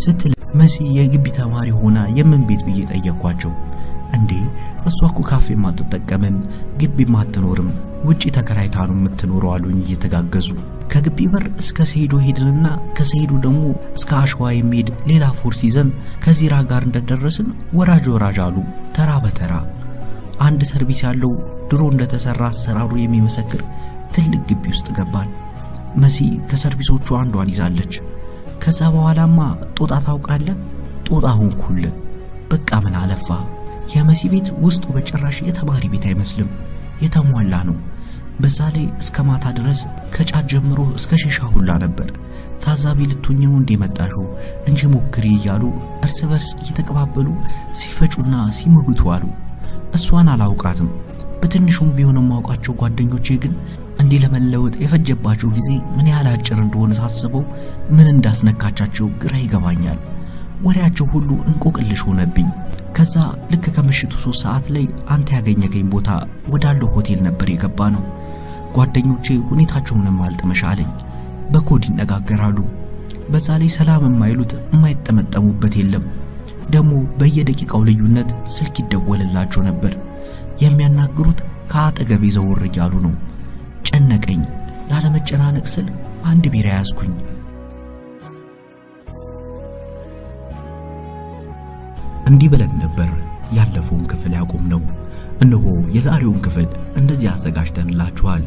ስትል መሲ የግቢ ተማሪ ሆና የምን ቤት ብዬ ጠየቅኳቸው። እንዴ እሷ እኮ ካፌ ማትጠቀምም ግቢ ማትኖርም ውጪ ተከራይታ ነው የምትኖረው አሉኝ እየተጋገዙ። ከግቢ በር እስከ ሰይዶ ሄድንና ከሰይዶ ደግሞ እስከ አሽዋ የሚሄድ ሌላ ፎርስ ይዘን ከዚራ ጋር እንደደረስን ወራጅ አሉ ተራ በተራ። አንድ ሰርቪስ ያለው ድሮ እንደተሰራ አሰራሩ የሚመሰክር ትልቅ ግቢ ውስጥ ገባን። መሲ ከሰርቪሶቹ አንዷን ይዛለች። ከዛ በኋላማ ጦጣ ታውቃለህ? ጦጣ ሆንኩል። በቃ ምን አለፋ የመሲ ቤት ውስጡ በጭራሽ የተማሪ ቤት አይመስልም፣ የተሟላ ነው። በዛ ላይ እስከ ማታ ድረስ ከጫት ጀምሮ እስከ ሺሻ ሁላ ነበር። ታዛቢ ልትሆኚ ነው እንደመጣሹ እንጂ ሞክሪ እያሉ እርስ በርስ እየተቀባበሉ ሲፈጩና ሲመጉቱ አሉ። እሷን አላውቃትም። በትንሹም ቢሆንም ማውቃቸው ጓደኞቼ ግን እንዲህ ለመለወጥ የፈጀባቸው ጊዜ ምን ያህል አጭር እንደሆነ ሳስበው ምን እንዳስነካቻቸው ግራ ይገባኛል። ወሬያቸው ሁሉ እንቆቅልሽ ሆነብኝ። ከዛ ልክ ከምሽቱ 3 ሰዓት ላይ አንተ ያገኘከኝ ቦታ ወዳለው ሆቴል ነበር የገባነው። ጓደኞቼ ሁኔታቸውንም አልተመሻለኝ። በኮድ ይነጋገራሉ። በዛ ላይ ሰላም የማይሉት የማይጠመጠሙበት የለም። ደግሞ በየደቂቃው ልዩነት ስልክ ይደወልላቸው ነበር። የሚያናግሩት ከአጠገቤ ዘወር እያሉ ነው። ጨነቀኝ። ላለመጨናነቅ ስል አንድ ቢራ ያዝኩኝ። እንዲህ ብለን ነበር ያለፈውን ክፍል ያቆምነው። እነሆ የዛሬውን ክፍል እንደዚህ አዘጋጅተንላችኋል።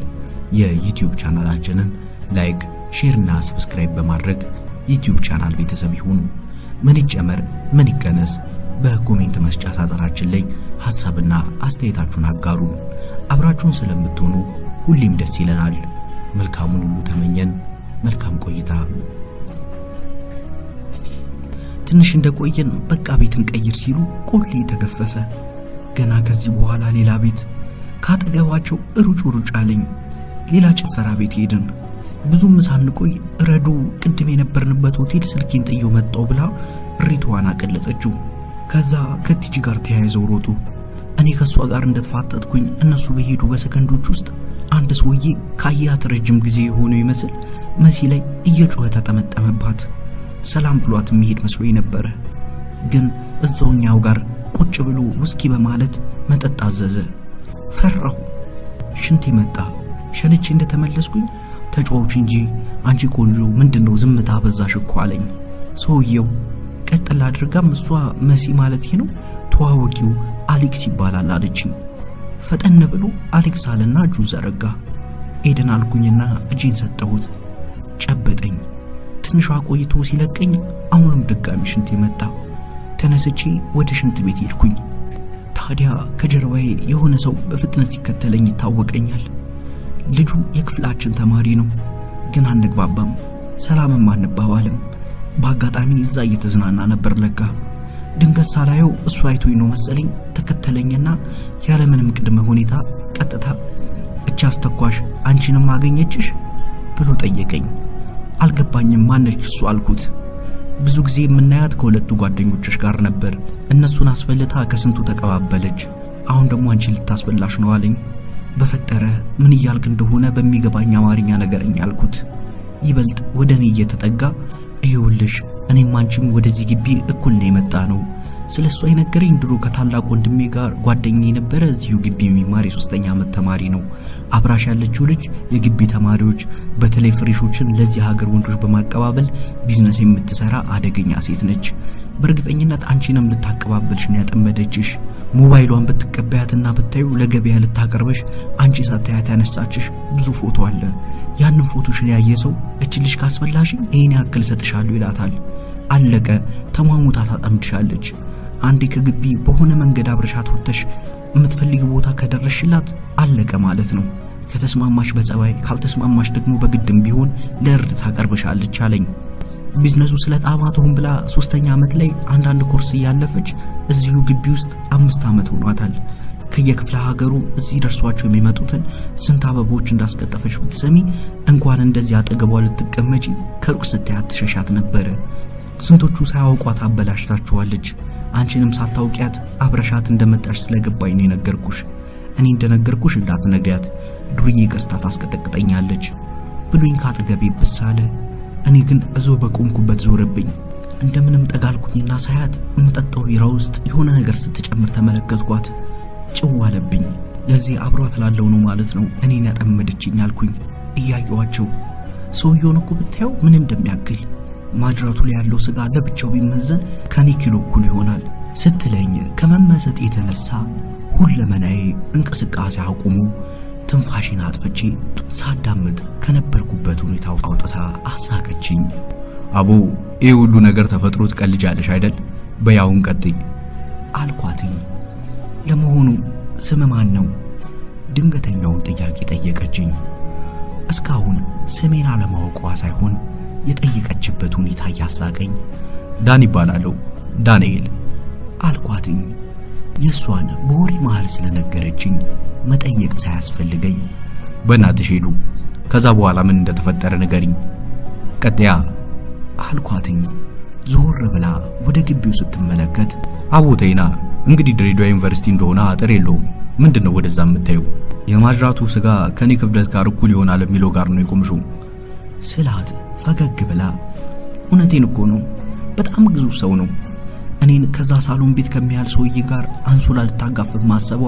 የዩቲዩብ ቻናላችንን ላይክ፣ ሼር እና ሰብስክራይብ በማድረግ ዩቲዩብ ቻናል ቤተሰብ ይሁኑ። ምን ይጨመር ምን ይቀነስ በኮሜንት መስጫ ሳጥናችን ላይ ሐሳብና አስተያየታችሁን አጋሩን። አብራችሁን ስለምትሆኑ ሁሌም ደስ ይለናል። መልካሙን ሁሉ ተመኘን። መልካም ቆይታ። ትንሽ እንደቆየን በቃ ቤትን ቀይር ሲሉ ቆሌ ተገፈፈ። ገና ከዚህ በኋላ ሌላ ቤት ካጠገባቸው ሩጭ አለኝ። ሌላ ጭፈራ ቤት ሄድን። ብዙም ሳንቆይ ረዱ ቅድም የነበርንበት ሆቴል ስልኬን ጥየው መጣው ብላ ሪቷን አቀለጠችው። ከዛ ከቲጂ ጋር ተያይዘው ሮጡ። እኔ ከሷ ጋር እንደተፋጠጥኩኝ እነሱ በሄዱ በሰከንዶች ውስጥ አንድ ሰውዬ ካያት ረጅም ጊዜ የሆነው ይመስል መሲ ላይ እየጮኸ ተጠመጠመባት። ሰላም ብሏት የሚሄድ መስሎኝ ነበር። ግን እዛውኛው ጋር ቁጭ ብሎ ውስኪ በማለት መጠጥ አዘዘ። ፈራሁ። ሽንቴ መጣ። ሸንቼ እንደተመለስኩኝ ተጫዋች እንጂ አንቺ ቆንጆ ምንድነው ዝምታ በዛሽ እኮ አለኝ ሰውየው። ቀጥላ አድርጋም እሷ መሲ ማለት ነው ተዋወቂው አሌክስ ይባላል አለችኝ። ፈጠን ብሎ አሌክስ አለና እጁን ዘረጋ። ኤደን አልኩኝና እጄን ሰጠሁት። ጨበጠኝ። ትንሽ ቆይቶ ሲለቀኝ አሁንም ድጋሚ ሽንቴ መጣ። ተነስቼ ወደ ሽንት ቤት ሄድኩኝ። ታዲያ ከጀርባዬ የሆነ ሰው በፍጥነት ሲከተለኝ ይታወቀኛል። ልጁ የክፍላችን ተማሪ ነው፣ ግን አንግባባም፣ ሰላምም አንባባልም። በአጋጣሚ እዛ እየተዝናና ነበር ለካ። ድንገት ሳላየው እሱ አይቶኝ ነው መሰለኝ ተከተለኝና ያለምንም ቅድመ ሁኔታ ቀጥታ እቻ አስተኳሽ አንቺንም አገኘችሽ ብሎ ጠየቀኝ። አልገባኝም ማነች እሱ አልኩት። ብዙ ጊዜ የምናያት ከሁለቱ ጓደኞችሽ ጋር ነበር፣ እነሱን አስፈልታ ከስንቱ ተቀባበለች። አሁን ደግሞ አንቺ ልታስበላሽ ነው አለኝ። በፈጠረ ምን ይያልክ እንደሆነ በሚገባኝ አማርኛ ነገረኝ አልኩት። ይበልጥ ወደኔ እየተጠጋ ይኸውልሽ እኔም አንቺም ወደዚህ ግቢ እኩል ነው የመጣ ነው። ስለሱ አይነገረኝ ድሮ ከታላቅ ወንድሜ ጋር ጓደኛዬ ነበር። እዚሁ ግቢ የሚማር የ3ኛ ዓመት ተማሪ ነው። አብራሽ ያለችው ልጅ የግቢ ተማሪዎች በተለይ ፍሬሾችን ለዚህ ሀገር ወንዶች በማቀባበል ቢዝነስ የምትሰራ አደገኛ ሴት ነች። በእርግጠኝነት አንቺንም ልታቀባበልሽ ነው ያጠመደችሽ። ሞባይሏን ብትቀበያትና ብታዩ ለገበያ ልታቀርበሽ አንቺ ሳታያት ያነሳችሽ ብዙ ፎቶ አለ። ያንን ፎቶሽን ያየ ሰው እቺ ልጅ ካስበላሽኝ ይሄን ያክል ሰጥሻለሁ ይላታል። አለቀ። ተማሙታ ታጠምድሻለች። አንዴ ከግቢ በሆነ መንገድ አብረሻት ወጥተሽ የምትፈልጊ ቦታ ከደረሽላት አለቀ ማለት ነው። ከተስማማሽ በጸባይ ካልተስማማሽ ደግሞ በግድም ቢሆን ለእርድ ታቀርብሻለች አለኝ። ቢዝነሱ ስለጣማት ሆን ብላ 3ኛ ዓመት ላይ አንዳንድ ኮርስ ያለፈች እዚሁ ግቢ ውስጥ 5 ዓመት ሆኗታል። ከየክፍለ ሀገሩ እዚህ ደርሷቸው የሚመጡትን ስንት አበቦች እንዳስቀጠፈች ብትሰሚ እንኳን እንደዚህ አጠገቧ ልትቀመጪ ከሩቅ ስታያት ተሸሻት ነበር። ስንቶቹ ሳያውቋት አበላሽታችኋለች። አንቺንም ሳታውቂያት አብረሻት እንደመጣሽ ስለገባኝ ነው የነገርኩሽ። እኔ እንደነገርኩሽ እንዳትነግሪያት ዱርዬ ቀስታ ታስቀጠቅጠኛለች ብሎኝ ካጠገቤ ብሳለ። እኔ ግን እዛው በቆምኩበት ዞርብኝ። እንደምንም ጠጋልኩኝና ሳያት የምጠጣው ቢራ ውስጥ የሆነ ነገር ስትጨምር ተመለከትኳት። ጭው አለብኝ። ለዚህ አብሯት ላለው ነው ማለት ነው እኔን ያጠመደችኝ አልኩኝ እያየዋቸው። ሰውየውን እኮ ብታየው ምን እንደሚያክል ማጅራቱ ላይ ያለው ስጋ ለብቻው ቢመዘን ከኔ ኪሎ እኩል ይሆናል ስትለኝ ከመመሰጥ የተነሳ ሁለመናዬ እንቅስቃሴ አቁሞ ትንፋሽን አጥፍቼ ሳዳምጥ ከነበርኩበት ሁኔታ አውጥታ አሳቀችኝ። አቦ ይሄ ሁሉ ነገር ተፈጥሮ ትቀልጃለሽ አይደል? በያውን ቀጥይ አልኳትኝ። ለመሆኑ ስም ማን ነው? ድንገተኛውን ጥያቄ ጠየቀችኝ። እስካሁን ስሜን አለማወቋ ሳይሆን የጠየቀችበት ሁኔታ ያሳቀኝ። ዳን ይባላል፣ ዳንኤል አልኳትኝ። የሷን በወሬ መሃል ስለነገረችኝ መጠየቅ ሳያስፈልገኝ በእናትሽ ሄዱ፣ ከዛ በኋላ ምን እንደተፈጠረ ንገሪኝ ቀጥያ አልኳትኝ። ዞር ብላ ወደ ግቢው ስትመለከት አቦቴና እንግዲህ ድሬዳዋ ዩኒቨርሲቲ እንደሆነ አጥር የለውም፣ ምንድነው ወደዛ የምታዩ? የማጅራቱ ስጋ ከኔ ክብደት ጋር እኩል ይሆናል የሚለው ጋር ነው የቆምሽው ስላት ፈገግ ብላ እውነቴን እኮ ነው፣ በጣም ግዙፍ ሰው ነው። እኔን ከዛ ሳሎን ቤት ከሚያል ሰውዬ ጋር አንሶላ ልታጋፍፍ ማሰቧ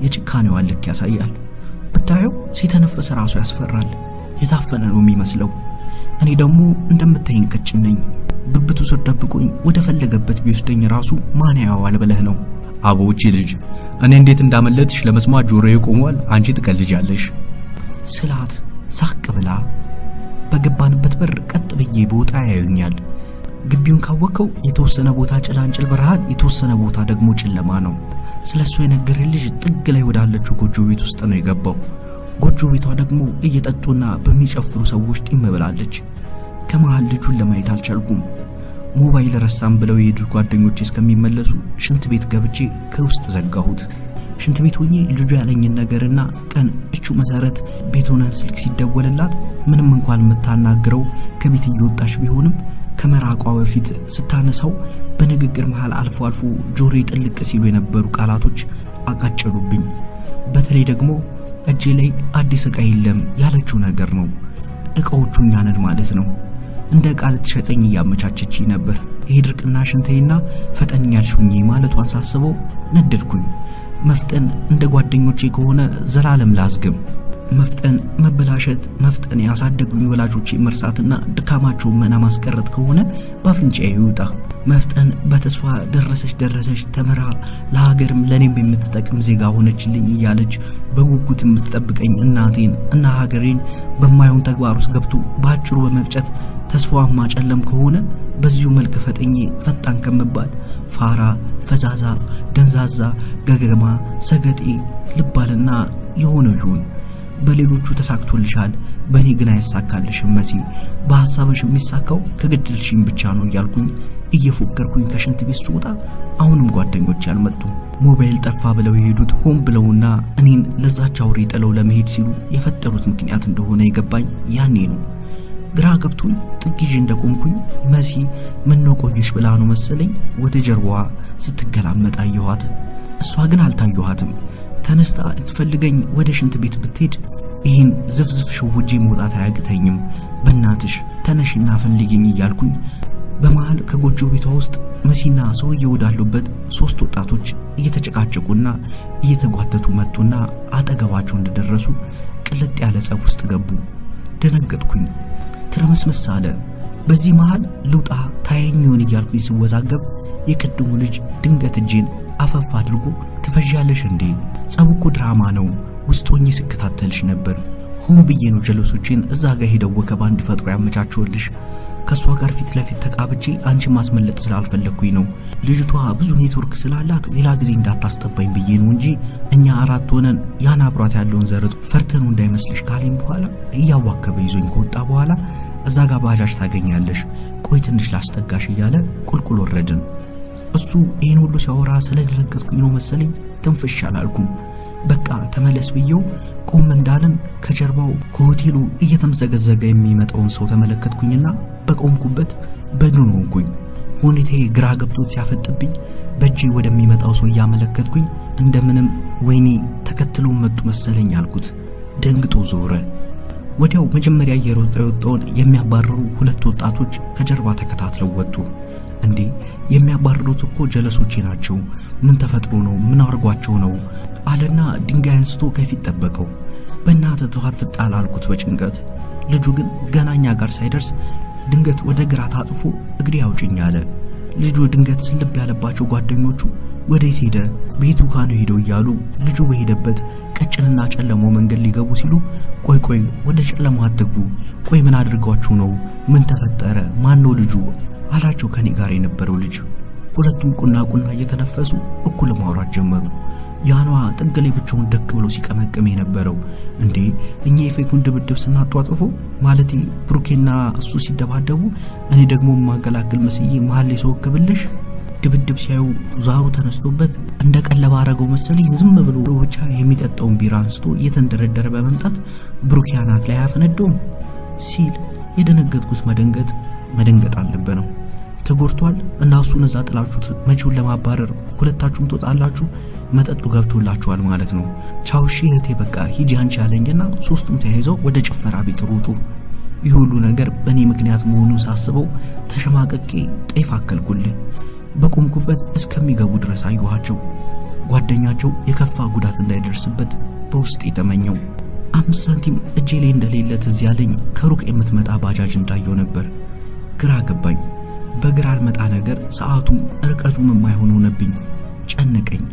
የጭካኔዋን ልክ ያሳያል። ብታየው ሲተነፈስ ራሱ ያስፈራል። የታፈነ ነው የሚመስለው። እኔ ደግሞ እንደምታየኝ ቀጭን ነኝ። ብብቱ ስር ደብቆኝ ወደ ፈለገበት ቢወስደኝ ራሱ ማን ያዋል ብለህ ነው? አቦቺ ልጅ እኔ እንዴት እንዳመለጥሽ ለመስማት ጆሮዬ ቆሟል። አንቺ ትቀልጃለሽ ስላት ሳቅ ብላ በገባንበት በር ቀጥ ብዬ ቦታ ያዩኛል። ግቢውን ካወቀው የተወሰነ ቦታ ጭላንጭል ብርሃን፣ የተወሰነ ቦታ ደግሞ ጨለማ ነው። ስለሱ የነገረኝ ልጅ ጥግ ላይ ወዳለችው ጎጆ ቤት ውስጥ ነው የገባው። ጎጆ ቤቷ ደግሞ እየጠጡና በሚጨፍሩ ሰዎች ጢም ብላለች። ከመሃል ልጁን ለማየት አልቻልኩም። ሞባይል ረሳም ብለው የሄዱ ጓደኞቼ እስከሚመለሱ ሽንት ቤት ገብቼ ከውስጥ ዘጋሁት። ሽንት ቤት ሆኜ ልጁ ያለኝን ነገርና ቀን እቹ መሰረት ቤት ሆነን ስልክ ሲደወልላት ምንም እንኳን የምታናግረው ከቤት እየወጣች ቢሆንም ከመራቋ በፊት ስታነሳው በንግግር መሃል አልፎ አልፎ ጆሮዬ ጥልቅ ሲሉ የነበሩ ቃላቶች አቃጨሉብኝ። በተለይ ደግሞ እጄ ላይ አዲስ ዕቃ የለም ያለችው ነገር ነው። ዕቃዎቹ እኛ ነን ማለት ነው። እንደ ቃል ትሸጠኝ እያመቻቸች ነበር። ይሄ ድርቅና ሽንተይና ፈጠን ያልሽኝ ማለቷን ሳስበው ነደድኩኝ። መፍጠን እንደ ጓደኞቼ ከሆነ ዘላለም ላዝግም። መፍጠን መበላሸት፣ መፍጠን ያሳደጉኝ ወላጆቼ መርሳትና ድካማቸውን መና ማስቀረት ከሆነ ባፍንጫዬ ይውጣ። መፍጠን በተስፋ ደረሰች ተመራ ለሀገርም ለኔም የምትጠቅም ዜጋ ሆነችልኝ እያለች በጉጉት የምትጠብቀኝ እናቴን እና ሀገሬን በማይሆን ተግባር ውስጥ ገብቶ ባጭሩ በመቅጨት ተስፋዋን ማጨለም ከሆነ በዚሁ መልክ ፈጠኜ ፈጣን ከመባል ፋራ፣ ፈዛዛ፣ ደንዛዛ፣ ገገማ፣ ሰገጤ ልባልና የሆነው ይሁን። በሌሎቹ ተሳክቶልሻል፣ በኔ ግን አይሳካልሽም መሲ። በሐሳብሽ የሚሳካው ከገድልሽኝ ብቻ ነው እያልኩኝ እየፎከርኩኝ ከሽንት ቤት ስወጣ አሁንም ጓደኞች ያልመጡ። ሞባይል ጠፋ ብለው የሄዱት ሆን ብለውና እኔን ለዛች አውሬ ጥለው ለመሄድ ሲሉ የፈጠሩት ምክንያት እንደሆነ የገባኝ ያኔ ነው። ግራ ገብቶኝ ጥቂት እንደቆምኩኝ መሲ ምን ነው ቆየሽ ብላ ነው መሰለኝ ወደ ጀርባዋ ስትገላመጥ አየኋት። እሷ ግን አልታየኋትም። ተነስታ ልትፈልገኝ ወደ ሽንት ቤት ብትሄድ ይህን ዝፍዝፍ ሸውጄ መውጣት አያግተኝም። በእናትሽ ተነሽና ፈልጊኝ እያልኩኝ በመሃል ከጎጆ ቤቷ ውስጥ መሲና ሰውየው ወዳሉበት ሶስት ወጣቶች እየተጨቃጨቁና እየተጓተቱ መጡና አጠገባቸው እንደደረሱ ቅልጥ ያለ ጸብ ውስጥ ገቡ። ደነገጥኩኝ። ትርምስምስ አለ። በዚህ መሃል ልውጣ ታየኝውን እያልኩኝ ስወዛገብ የቀድሙ ልጅ ድንገት እጄን አፈፍ አድርጎ ትፈጃለሽ እንዴ? ጸቡ እኮ ድራማ ነው። ውስጥ ሆኜ ስከታተልሽ ነበር። ሆን ብዬ ነው ጀለሶችን እዛ ጋር ሄደው ወከባ እንዲፈጥሩ ያመቻቸውልሽ። ከሷ ጋር ፊት ለፊት ተቃብቼ አንቺ ማስመለጥ ስላልፈለኩኝ ነው። ልጅቷ ብዙ ኔትወርክ ስላላት ሌላ ጊዜ እንዳታስጠባኝ ብዬ ነው እንጂ እኛ አራት ሆነን ያን አብሯት ያለውን ዘርጥ ፈርተኑ እንዳይመስልሽ ካለኝ በኋላ እያዋከበ ይዞኝ ከወጣ በኋላ እዛ ጋር ባጃጅ ታገኛለሽ፣ ቆይ ትንሽ ላስጠጋሽ እያለ ቁልቁል ወረድን። እሱ ይሄን ሁሉ ሲያወራ ስለደረገጥኩኝ ነው መሰለኝ ትንፍሽ አላልኩም። በቃ ተመለስ ብየው ቆም እንዳለን ከጀርባው ከሆቴሉ እየተምዘገዘገ የሚመጣውን ሰው ተመለከትኩኝና በቆምኩበት በድን ሆንኩኝ። ሁኔታዬ ግራ ገብቶት ሲያፈጥብኝ በእጄ ወደሚመጣው ሰው እያመለከትኩኝ እንደምንም ወይኔ ተከትለው መጡ መሰለኝ አልኩት። ደንግጦ ዞረ። ወዲያው መጀመሪያ እየሮጠ የወጣውን የሚያባርሩ ሁለት ወጣቶች ከጀርባ ተከታትለው ወጡ። እንዴ የሚያባርሩት እኮ ጀለሶቼ ናቸው። ምን ተፈጥሮ ነው? ምን አርጓቸው ነው? አለና ድንጋይ አንስቶ ከፊት ጠበቀው። በእናትህ ተው አትጣላ አልኩት በጭንቀት። ልጁ ግን ገናኛ ጋር ሳይደርስ ድንገት ወደ ግራ ታጥፎ እግሬ አውጭኝ አለ። ልጁ ድንገት ስልብ ያለባቸው ጓደኞቹ ወዴት ሄደ? ቤቱ ካኑ ሄደው እያሉ ልጁ በሄደበት ቀጭንና ጨለማው መንገድ ሊገቡ ሲሉ ቆይ ወደ ጨለማው አትግቡ፣ ቆይ ምን አድርጓችሁ ነው? ምን ተፈጠረ? ማን ነው ልጁ? አላቸው ከኔ ጋር የነበረው ልጅ። ሁለቱም ቁና እየተነፈሱ እኩል ማውራት ጀመሩ። ያኗ ጥግ ላይ ብቻውን ደቅ ብሎ ሲቀመቅም የነበረው እንዴ እኛ የፌኩን ድብድብ ስናጧጥፎ ማለቴ ብሩኬና እሱ ሲደባደቡ እኔ ደግሞ ማገላግል መስዬ መሃል ላይ ሰውክብልሽ ድብድብ ሲያዩ ዛሩ ተነስቶበት እንደ ቀለባ አረገው መሰለኝ ዝም ብሎ ብቻ የሚጠጣውን ቢራ አንስቶ እየተንደረደረ በመምጣት ብሩኬ አናት ላይ ያፈነደው ሲል የደነገጥኩት መደንገጥ አለበት ነው። ተጎርቷል እና እሱን እዛ ጥላችሁት መቼውን ለማባረር ሁለታችሁም ትወጣላችሁ፣ መጠጡ ገብቶላችኋል ማለት ነው። ቻው እሺ እህቴ በቃ ሂጂ አንቺ ያለኝና ሶስቱም ተያይዘው ወደ ጭፈራ ቤት ሮጡ። ይህ ሁሉ ነገር በእኔ ምክንያት መሆኑን ሳስበው ተሸማቀቄ ጤፍ አከልኩልኝ። በቆምኩበት እስከሚገቡ ድረስ አየኋቸው። ጓደኛቸው የከፋ ጉዳት እንዳይደርስበት በውስጥ የተመኘው 5 ሳንቲም እጄ ላይ እንደሌለ ትዝ ያለኝ ከሩቅ የምትመጣ ባጃጅ እንዳየው ነበር። ግራ ገባኝ። በግራ አልመጣ ነገር ሰዓቱም ርቀቱም የማይሆን ሆነብኝ። ጨነቀኝ።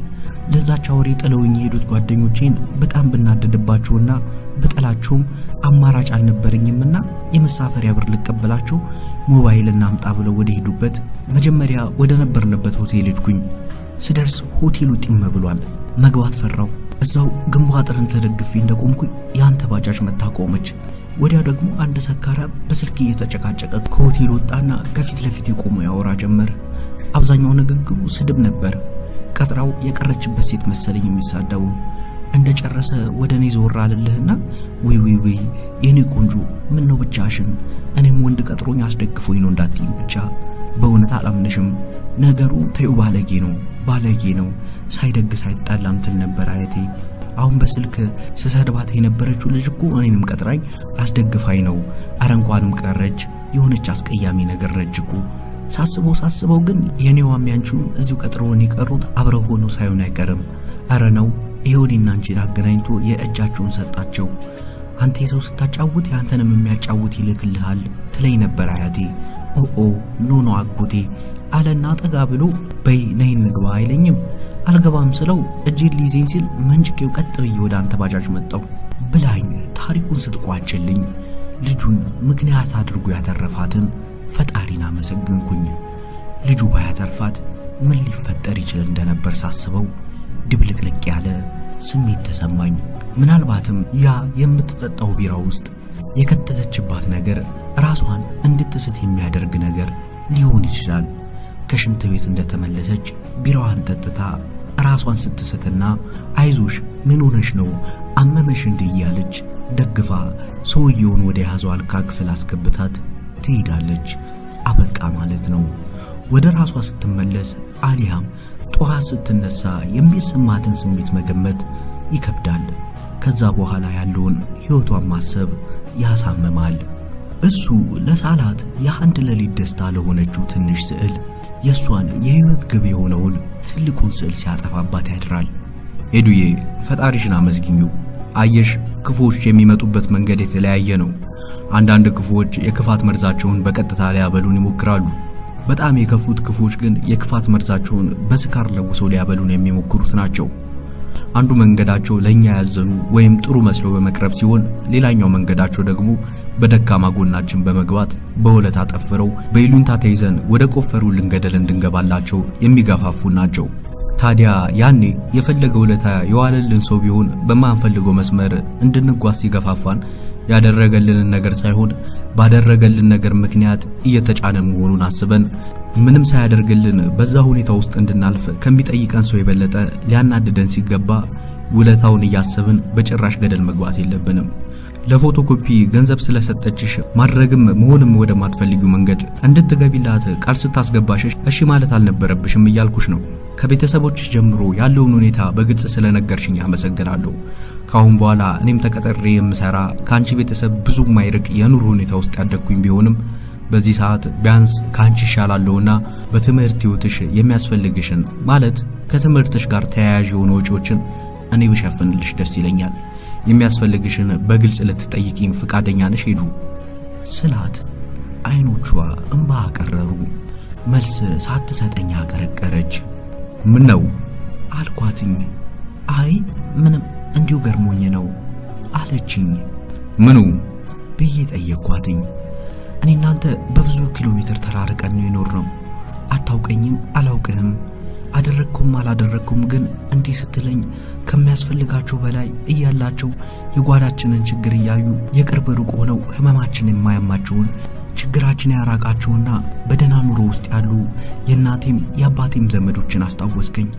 ለዛች አውሬ ጥለውኝ የሄዱት ጓደኞቼን በጣም ብናደድባቸውና በጠላቸውም አማራጭ አልነበረኝምና የመሳፈሪያ ብር ልቀበላቸው ሞባይልና አምጣ ብለው ወደ ሄዱበት መጀመሪያ ወደ ነበርንበት ሆቴል ሄድኩኝ። ስደርስ ሆቴሉ ጢም ብሏል። መግባት ፈራው። እዛው ግንቡ አጥርን ተደግፌ እንደቆምኩኝ ያንተ ባጃጅ መታ ቆመች። ወዲያው ደግሞ አንድ ሰካራም በስልክ እየተጨቃጨቀ ከሆቴል ወጣና ከፊት ለፊት የቆመ ያወራ ጀመረ። አብዛኛው ንግግሩ ስድብ ነበር። ቀጥራው የቀረችበት ሴት መሰለኝ የሚሳደቡ። እንደጨረሰ ወደኔ ዞር አለልህና ወይ የኔ ቆንጆ ምን ነው ብቻሽን? እኔም ወንድ ቀጥሮኝ አስደግፎኝ ነው እንዳትይኝ ብቻ። በእውነት አላምንሽም። ነገሩ ተይው ባለጌ ነው ሳይደግስ አይጣላም ትል ነበር አያቴ። አሁን በስልክ ስሰድባት የነበረችው ልጅ እኮ እኔንም ቀጥራኝ አስደግፋኝ ነው። አረ እንኳንም ቀረች። የሆነች አስቀያሚ ነገር ነች እኮ። ሳስበው ግን የኔዋም ያንቺው እዚሁ ቀጥሮን የቀሩት አብረው ሆኖ ሳይሆን አይቀርም። አረ ነው ይሄውና አንቺን አገናኝቶ የእጃቸውን ሰጣቸው። አንተ የሰው ስታጫውት ያንተንም የሚያጫውት ይልክልሃል ትለኝ ነበር አያቴ። ኖ አጎቴ አለና ጠጋ ብሎ በይ ነይ እንግባ አይለኝም። አልገባም ስለው እጄን ሊይዘኝ ሲል መንጭቄው ቀጥ ብዬ ወደ አንተ ባጃጅ መጣው ብላኝ ታሪኩን ስትቋጭልኝ ልጁን ምክንያት አድርጎ ያተረፋትን ፈጣሪን አመሰግንኩኝ። ልጁ ባያተርፋት ምን ሊፈጠር ይችል እንደነበር ሳስበው ድብልቅልቅ ያለ ስሜት ተሰማኝ። ምናልባትም ያ የምትጠጣው ቢራ ውስጥ የከተተችባት ነገር ራሷን እንድትስት የሚያደርግ ነገር ሊሆን ይችላል። ከሽንት ቤት እንደተመለሰች ቢራዋን ጠጥታ ራሷን ስትስትና አይዞሽ ምን ሆነሽ ነው አመመሽ እንዴ እያለች ደግፋ ሰውየውን ወደ ያዘው አልጋ ክፍል አስገብታት ትሄዳለች። አበቃ ማለት ነው። ወደ ራሷ ስትመለስ አሊያም ጧት ስትነሳ የሚሰማትን ስሜት መገመት ይከብዳል። ከዛ በኋላ ያለውን ህይወቷን ማሰብ ያሳምማል። እሱ ለሳላት የአንድ ሌሊት ደስታ ለሆነችው ትንሽ ስዕል የሷን የህይወት ግብ የሆነውን ትልቁን ስዕል ሲያጠፋባት ያድራል። ሄዱዬ ፈጣሪሽን አመስግኙ። አየሽ ክፉዎች የሚመጡበት መንገድ የተለያየ ነው። አንዳንድ ክፉዎች የክፋት መርዛቸውን በቀጥታ ሊያበሉን ይሞክራሉ። በጣም የከፉት ክፉዎች ግን የክፋት መርዛቸውን በስካር ለውሰው ሊያበሉን የሚሞክሩት ናቸው። አንዱ መንገዳቸው ለኛ ያዘኑ ወይም ጥሩ መስሎ በመቅረብ ሲሆን ሌላኛው መንገዳቸው ደግሞ በደካማ ጎናችን በመግባት በሁለት አጠፍረው በይሉንታ ተይዘን ወደ ቆፈሩልን ገደል እንድንገባላቸው የሚገፋፉ ናቸው። ታዲያ ያኔ የፈለገው ለታ የዋለልን ሰው ቢሆን በማንፈልገው መስመር እንድንጓዝ ሲገፋፋን ያደረገልንን ነገር ሳይሆን ባደረገልን ነገር ምክንያት እየተጫነ መሆኑን አስበን ምንም ሳያደርግልን በዛ ሁኔታ ውስጥ እንድናልፍ ከሚጠይቀን ሰው የበለጠ ሊያናድደን ሲገባ ውለታውን እያሰብን በጭራሽ ገደል መግባት የለብንም። ለፎቶኮፒ ገንዘብ ስለሰጠችሽ ማድረግም መሆንም ወደ ማትፈልጊው መንገድ እንድትገቢላት ቃል ስታስገባሽ እሺ ማለት አልነበረብሽም እያልኩሽ ነው። ከቤተሰቦችሽ ጀምሮ ያለውን ሁኔታ በግልጽ ስለነገርሽኝ አመሰግናለሁ። ካሁን በኋላ እኔም ተቀጥሬ የምሰራ ካንቺ ቤተሰብ ብዙ ማይርቅ የኑሮ ሁኔታ ውስጥ ያደግኩኝ ቢሆንም በዚህ ሰዓት ቢያንስ ካንቺ ይሻላለውና በትምህርት ህይወትሽ የሚያስፈልግሽን ማለት ከትምህርትሽ ጋር ተያያዥ የሆኑ ወጪዎችን እኔ ብሸፍንልሽ ደስ ይለኛል። የሚያስፈልግሽን በግልጽ ልትጠይቂኝ ፍቃደኛ ነሽ ሄዱ ስላት አይኖቿ እንባ አቀረሩ። መልስ ሳትሰጠኝ አቀረቀረች። ምን ነው አልኳትኝ። አይ ምንም እንዲሁ ገርሞኝ ነው አለችኝ። ምኑ ብዬ ጠየቅኳትኝ። እኔ እናንተ በብዙ ኪሎ ሜትር ተራርቀን ነው የኖርነው። አታውቀኝም፣ አላውቅህም፣ አደረኩም አላደረኩም፣ ግን እንዲህ ስትለኝ ከሚያስፈልጋቸው በላይ እያላቸው የጓዳችንን ችግር እያዩ የቅርብ ሩቅ ሆነው ህመማችን የማያማቸውን ችግራችን ያራቃቸውና በደህና ኑሮ ውስጥ ያሉ የእናቴም የአባቴም ዘመዶችን አስታወስከኝ።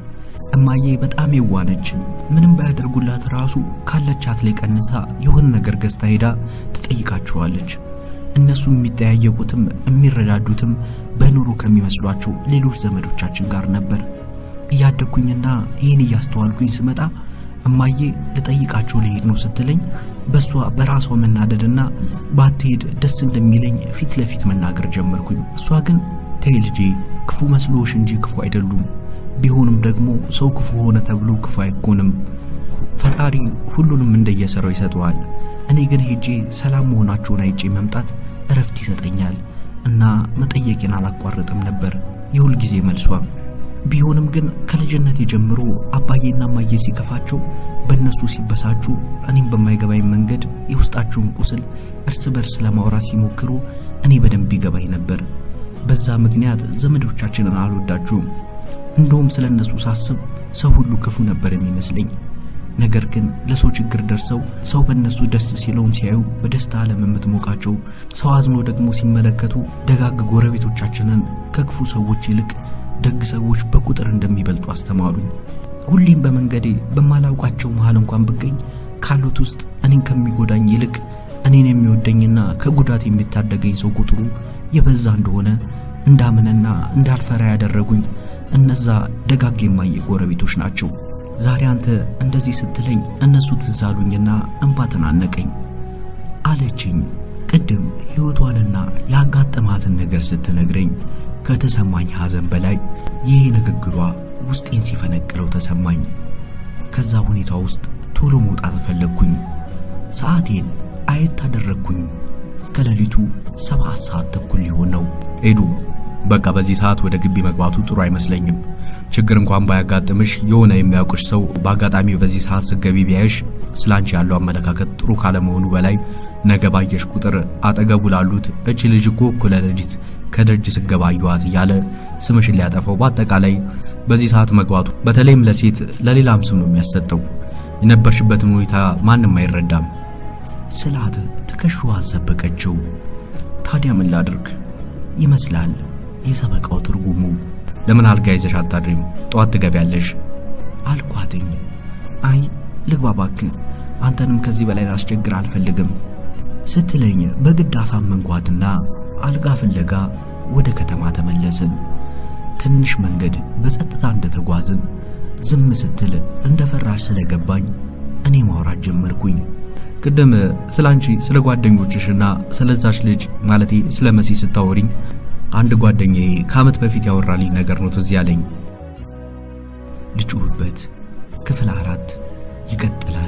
እማዬ በጣም የዋነች። ምንም ባያደርጉላት ራሱ ካለቻት ላይ ቀንሳ የሆነ ነገር ገዝታ ሄዳ ትጠይቃቸዋለች። እነሱ የሚጠያየቁትም የሚረዳዱትም በኑሮ ከሚመስሏቸው ሌሎች ዘመዶቻችን ጋር ነበር። እያደኩኝና ይህን እያስተዋልኩኝ ስመጣ እማዬ ልጠይቃቸው ልሄድ ነው ስትለኝ በሷ በራሷ መናደድና ባትሄድ ደስ እንደሚለኝ ፊት ለፊት መናገር ጀመርኩኝ። እሷ ግን ተይ ልጄ ክፉ መስሎሽ እንጂ ክፉ አይደሉም፣ ቢሆንም ደግሞ ሰው ክፉ ሆነ ተብሎ ክፉ አይኮንም፣ ፈጣሪ ሁሉንም እንደየሰራው ይሰጠዋል። እኔ ግን ሄጄ ሰላም መሆናቸውን አይቼ መምጣት እረፍት ይሰጠኛል እና መጠየቅን አላቋረጥም ነበር የሁል ጊዜ መልሷ። ቢሆንም ግን ከልጅነት ጀምሮ አባዬና እማዬ ሲከፋቸው በእነሱ ሲበሳጩ እኔም በማይገባኝ መንገድ የውስጣቸውን ቁስል እርስ በርስ ለማውራት ሲሞክሩ እኔ በደንብ ይገባኝ ነበር። በዛ ምክንያት ዘመዶቻችንን አልወዳቸውም። እንደውም ስለነሱ ሳስብ ሰው ሁሉ ክፉ ነበር የሚመስለኝ። ነገር ግን ለሰው ችግር ደርሰው ሰው በእነሱ ደስ ሲለውን ሲያዩ በደስታ ዓለም የምትሞቃቸው፣ ሰው አዝኖ ደግሞ ሲመለከቱ ደጋግ ጎረቤቶቻችንን ከክፉ ሰዎች ይልቅ ደግ ሰዎች በቁጥር እንደሚበልጡ አስተማሩኝ። ሁሌም በመንገዴ በማላውቃቸው መሃል እንኳን ብገኝ ካሉት ውስጥ እኔን ከሚጎዳኝ ይልቅ እኔን የሚወደኝና ከጉዳት የሚታደገኝ ሰው ቁጥሩ የበዛ እንደሆነ እንዳምንና እንዳልፈራ ያደረጉኝ እነዛ ደጋግ የማዬ ጎረቤቶች ናቸው። ዛሬ አንተ እንደዚህ ስትለኝ እነሱ ትዝ አሉኝና እንባ ተናነቀኝ አለችኝ። ቅድም ሕይወቷንና ያጋጠማትን ነገር ስትነግረኝ ከተሰማኝ ሐዘን በላይ ይህ ንግግሯ ውስጤን ሲፈነቅለው ተሰማኝ። ከዛ ሁኔታ ውስጥ ቶሎ መውጣት ፈለግኩኝ። ሰዓቴን አየት አደረግኩኝ። ከሌሊቱ 7 ሰዓት ተኩል ሊሆን ነው። ሄዱ በቃ በዚህ ሰዓት ወደ ግቢ መግባቱ ጥሩ አይመስለኝም። ችግር እንኳን ባያጋጥምሽ የሆነ የሚያውቅሽ ሰው በአጋጣሚ በዚህ ሰዓት ስገቢ ቢያይሽ ስላንቺ ያለው አመለካከት ጥሩ ካለመሆኑ በላይ ነገ ባየሽ ቁጥር አጠገቡ ላሉት እቺ ልጅ እኮ እኩለ ሌሊት ከደጅ ስገባ አየኋት እያለ ስምሽን ሊያጠፋው፣ በአጠቃላይ በዚህ ሰዓት መግባቱ በተለይም ለሴት ለሌላም ስም ነው የሚያሰጠው። የነበርሽበትን ሁኔታ ማንም አይረዳም ስላት ትከሻዋን ሰበቀችው። ታዲያ ምን ላድርግ ይመስላል የሰበቃው ትርጉሙ። ለምን አልጋ ይዘሽ አታድሪም? ጧት ትገቢያለሽ አልኳትኝ። አይ ልግባ እባክህ፣ አንተንም ከዚህ በላይ ላስቸግር አልፈልግም ስትለኝ በግድ አሳመንኳትና አልጋ ፍለጋ ወደ ከተማ ተመለስን። ትንሽ መንገድ በጸጥታ እንደተጓዝን ዝም ስትል እንደፈራሽ ስለገባኝ እኔ ማውራት ጀመርኩኝ። ቅድም ስላንቺ ስለ ጓደኞችሽና ስለዛች ልጅ ማለቴ ስለ መሲ ስታወሪኝ አንድ ጓደኛዬ ከዓመት በፊት ያወራልኝ ነገር ነው ትዝ ያለኝ። ልጩህበት ክፍል 4 ይቀጥላል።